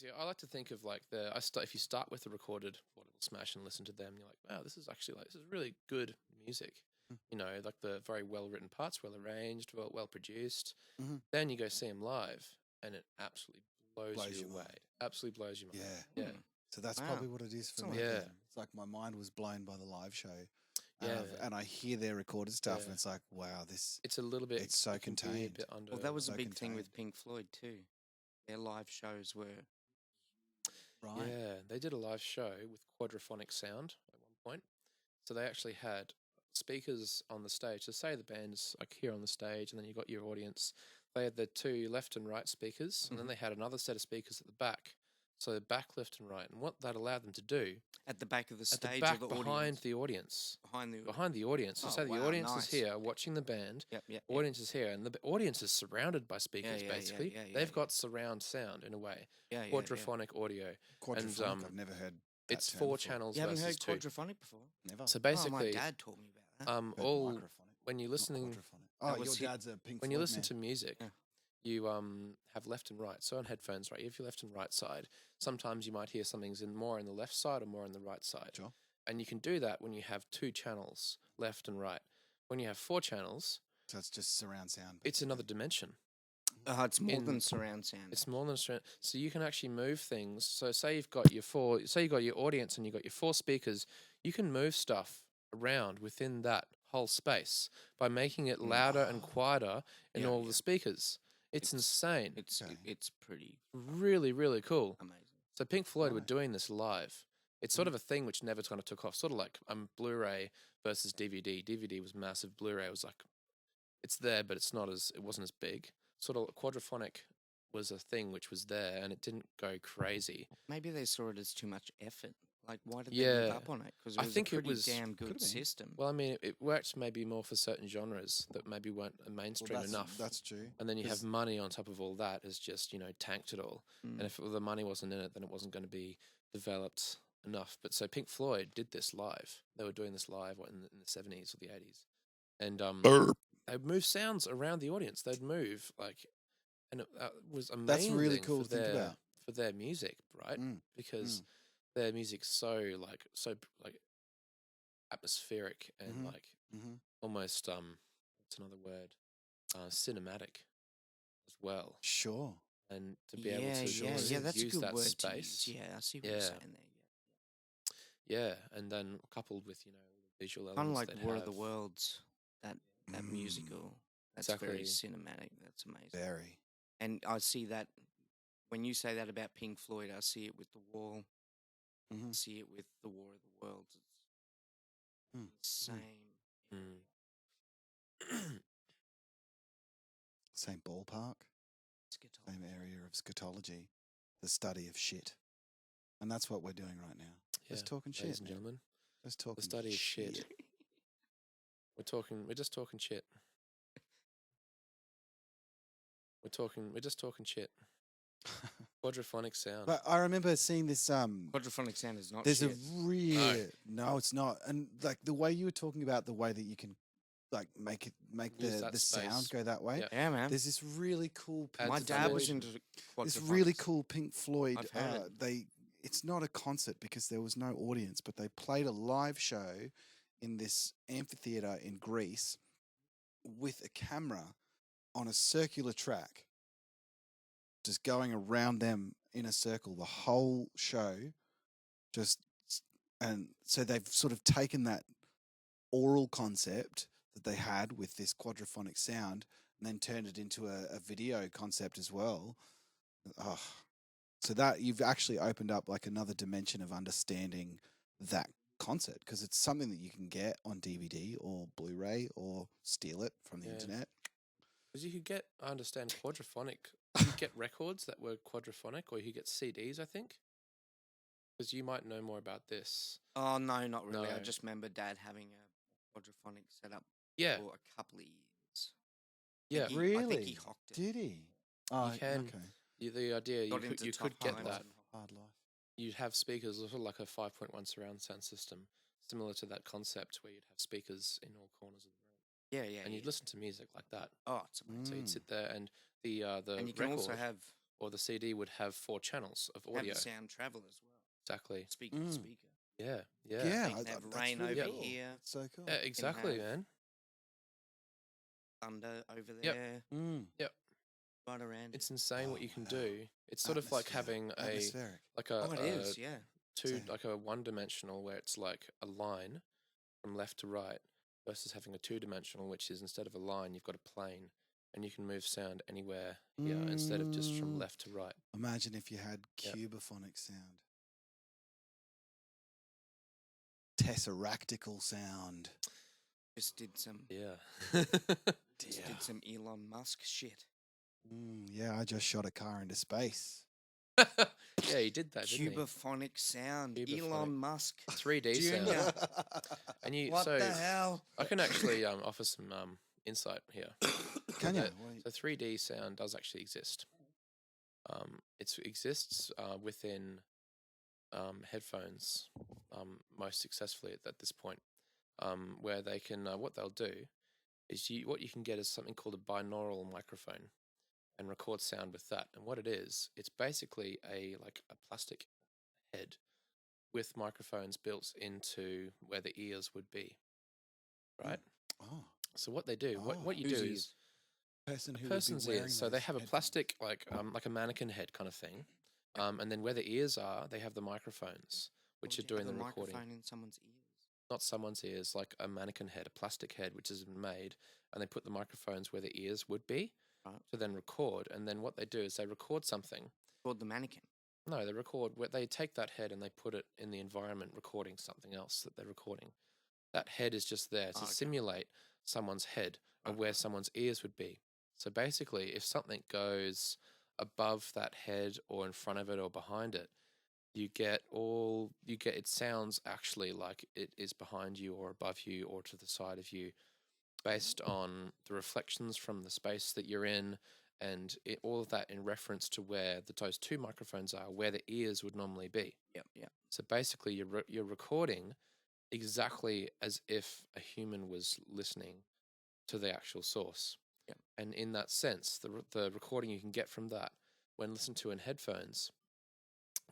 See, I like to think of like if you start with the recorded Portable Smash and listen to them, you're like, wow, this is really good music. You know, like the very well written parts, well arranged, well produced. Mm-hmm. Then you go see them live, and it absolutely blows you away. Mind. Absolutely blows your mind. Yeah. Yeah. So that's probably what it is for me. Yeah. It's like my mind was blown by the live show. Yeah. And I hear their recorded stuff, and it's like, wow, it's a little bit. It's so contained. Well, that was a big thing with Pink Floyd too. Their live shows were. Right. Yeah, they did a live show with quadraphonic sound at one point. So they actually had speakers on the stage. So say the band's like here on the stage, and then you got your audience. They had the two left and right speakers, and then they had another set of speakers at the back. So back, left, and right. And what that allowed them to do at the back of the stage, at the back or the behind audience? the audience, behind the audience. So say the audience is here watching the band. Audience is here, and the audience is surrounded by speakers. Basically, they've got surround sound in a way. Quadraphonic audio. Quadraphonic. I've never heard. It's 4 channels. You haven't heard two. quadraphonic before? Never. So basically, my dad taught me about that. When you're listening, your dad's a Pink Floyd when you listen man. to music. You have left and right. So on headphones, right, you have your left and right side. Sometimes you might hear something's more in the left side or more on the right side. Sure. And you can do that when you have 2 channels, left and right. When you have 4 channels, so it's just surround sound. It's another dimension. It's more than surround sound. It's more than surround. So you can actually move things. So say you've got your audience and you've got your 4 speakers, you can move stuff around within that whole space by making it louder and quieter in all the speakers. It's insane. It's pretty really, really cool. Amazing. So Pink Floyd were doing this live. It's sort of a thing which never kind of took off. Sort of like Blu-ray versus DVD. DVD was massive. Blu-ray was like, it's there, but it wasn't as big. Sort of quadraphonic was a thing which was there, and it didn't go crazy. Maybe they saw it as too much effort. Like, why did they give up on it? Because it was a pretty damn good system. Well, I mean, it worked maybe more for certain genres that maybe weren't mainstream enough. That's true. And then you have money on top of all that has just, tanked it all. And if the money wasn't in it, then it wasn't going to be developed enough. But so Pink Floyd did this live. They were doing this live in the 70s or the 80s. And they'd move sounds around the audience. They'd move, and it was amazing. That's really cool to think about. For their music, right? Because... their music's so atmospheric and almost what's another word? Cinematic as well. Sure. And to be able to that's use a good that word space. to use. Yeah, I see what you're saying there. Yeah, and then coupled with the visual elements. Kind of like War of the Worlds, that musical. That's very cinematic. That's amazing. Very. And I see that when you say that about Pink Floyd, I see it with The Wall. See it with the War of the Worlds. It's the same ballpark, same area of scatology, the study of shit, and that's what we're doing right now. Just talking shit, ladies and gentlemen. Just talking the study of shit. We're just talking shit. We're just talking shit. Quadraphonic sound. But I remember seeing this. Quadraphonic sound is not. There's shit. No, it's not. And like the way you were talking about the way that you can, like make the sound go that way. Yeah, man. There's this really cool. My dad was into this really cool Pink Floyd. It's not a concert because there was no audience, but they played a live show in this amphitheater in Greece with a camera on a circular track. Just going around them in a circle the whole show, and so they've sort of taken that oral concept that they had with this quadraphonic sound and then turned it into a video concept as well. So that you've actually opened up like another dimension of understanding that concept because it's something that you can get on DVD or Blu-ray or steal it from the internet. Because you could I understand quadraphonic. You could get records that were quadraphonic, or you could get CDs, I think. Because you might know more about this. Oh, no, not really. No. I just remember Dad having a quadraphonic setup for a couple of years. Yeah, really? I think he hocked it. Did he? You can. Okay. The idea you could get that. Hard life. You'd have speakers, sort of like a 5.1 surround sound system, similar to that concept where you'd have speakers in all corners of the room. Yeah. And you'd listen to music like that. Oh, it's amazing. So you'd sit there and the and you can record, also have or the CD would have 4 channels of Have audio. the sound travel as well. Exactly. Speaker to speaker. Yeah, yeah. Yeah, You can have that's rain really over cool. here, That's so cool. Yeah, exactly, have- man. thunder over Yep. there, Yep. right around It's you. insane what Oh, you can wow. do. It's sort of like having atmospheric. like Oh, it is, yeah. Same. like a one-dimensional where it's like a line from left to right versus having a two-dimensional, which is instead of a line, you've got a plane, and you can move sound anywhere here instead of just from left to right. Imagine if you had Yep. cubophonic sound. Tesseractical sound. Just did some Yeah. did some Elon Musk shit. Yeah, I just shot a car into space. Yeah, he did that, didn't he? Cubophonic sound. Cubophonic. Elon Musk. 3D sound. Junior. And you What so the hell? I can actually offer some insight here. Can you? So 3D sound does actually exist. It exists within headphones most successfully at this point, where they can what they'll do is what you can get is something called a binaural microphone and record sound with that. And what it is, it's basically a plastic head with microphones built into where the ears would be, right? Oh, So what they do, what you do Whose is ears? person who person's would be wearing ears. So they those have a headphones. plastic like a mannequin head kind of thing, and then where the ears are, they have the microphones which are Would you doing have the a recording. microphone in someone's ears. Not someone's ears, like a mannequin head, a plastic head which is made, and they put the microphones where the ears would be Right. to then record. And then what they do is they record something. Called the mannequin. No, they record. They take that head and they put it in the environment, recording something else that they're recording. That head is just there to Okay. simulate someone's head and where someone's ears would be. So basically, if something goes above that head or in front of it or behind it, it sounds actually like it is behind you or above you or to the side of you, based on the reflections from the space that you're in, and all of that in reference to where those two microphones are, where the ears would normally be. Yep. So basically, you're recording exactly as if a human was listening to the actual source. Yep. And in that sense, the recording you can get from that when listened to in headphones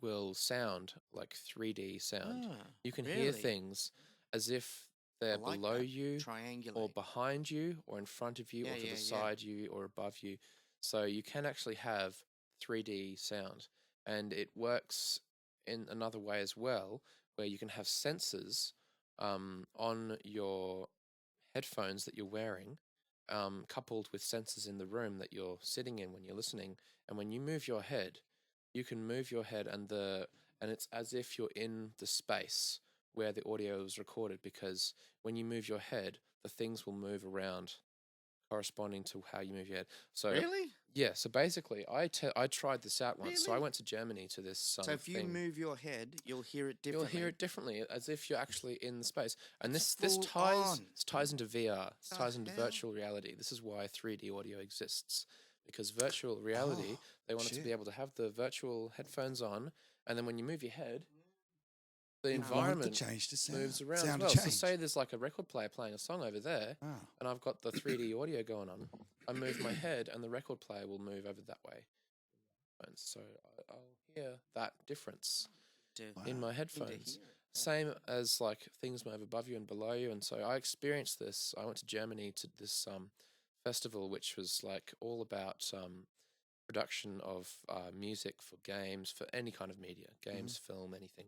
will sound like 3D sound. You can hear really? things as if they're like below that. you Triangulate. or behind you or in front of you or to the side you or above you. So you can actually have 3D sound, and it works in another way as well, where you can have sensors on your headphones that you're wearing, coupled with sensors in the room that you're sitting in when you're listening. And when you move your head, you can move your head and it's as if you're in the space where the audio is recorded, because when you move your head, the things will move around corresponding to how you move your head. So Really? yeah, so basically I tried this out once. So I Really? went to Germany to this So if you thing. move your head, you'll hear it You'll differently. hear it differently, as if you're actually in the space. And It's this full ties on. into VR. This The ties into hell? virtual reality. This is why 3D audio exists, because virtual reality, they wanted to shit. be able to have the virtual headphones on, and then when you move your head, the You want the environment change to sound. moves around Sound as well. to So change. say there's like a record player playing a song over there, and I've got the 3D audio going on. I move my head, and the record player will move over that way. And so I'll hear that difference in my headphones. Same as like things move above you and below you. And so I experienced this. I went to Germany to this festival, which was like all about production of music for games, for any kind of media, games, film, anything.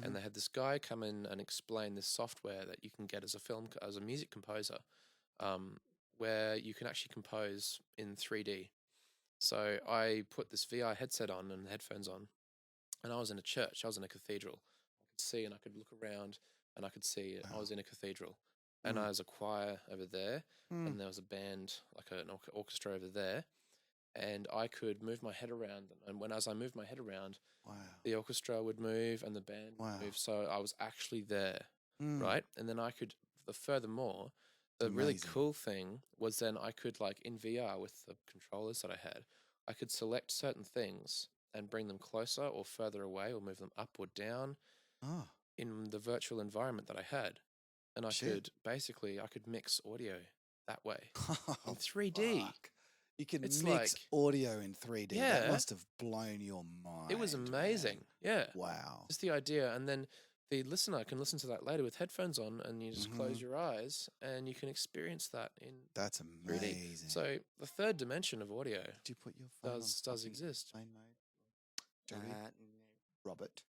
And they had this guy come in and explain this software that you can get as a music composer, where you can actually compose in 3D. So I put this VR headset on and headphones on, and I was in a church. I was in a cathedral. I could see and I could look around and I could see I was in a cathedral. And I was a choir over there, and there was a band, like an orchestra over there. And I could move my head around. And as I moved my head around, the orchestra would move and the band would move. So I was actually there, right? And then I could, furthermore, the really cool thing was then I could, like in VR with the controllers that I had, I could select certain things and bring them closer or further away or move them up or down in the virtual environment that I had. And I could mix audio that way in 3D. Fuck. You can It's mix like- audio in 3D. That Yeah. must have blown your mind. It was man. amazing. Yeah. Wow. Just the idea. And then the listener can listen to that later with headphones on, and you just close Mhm. your eyes and you can experience that in That's 3D. amazing. So the third dimension of audio did you put your phone does on fucking exist. plane mode? Joey? No. Robert.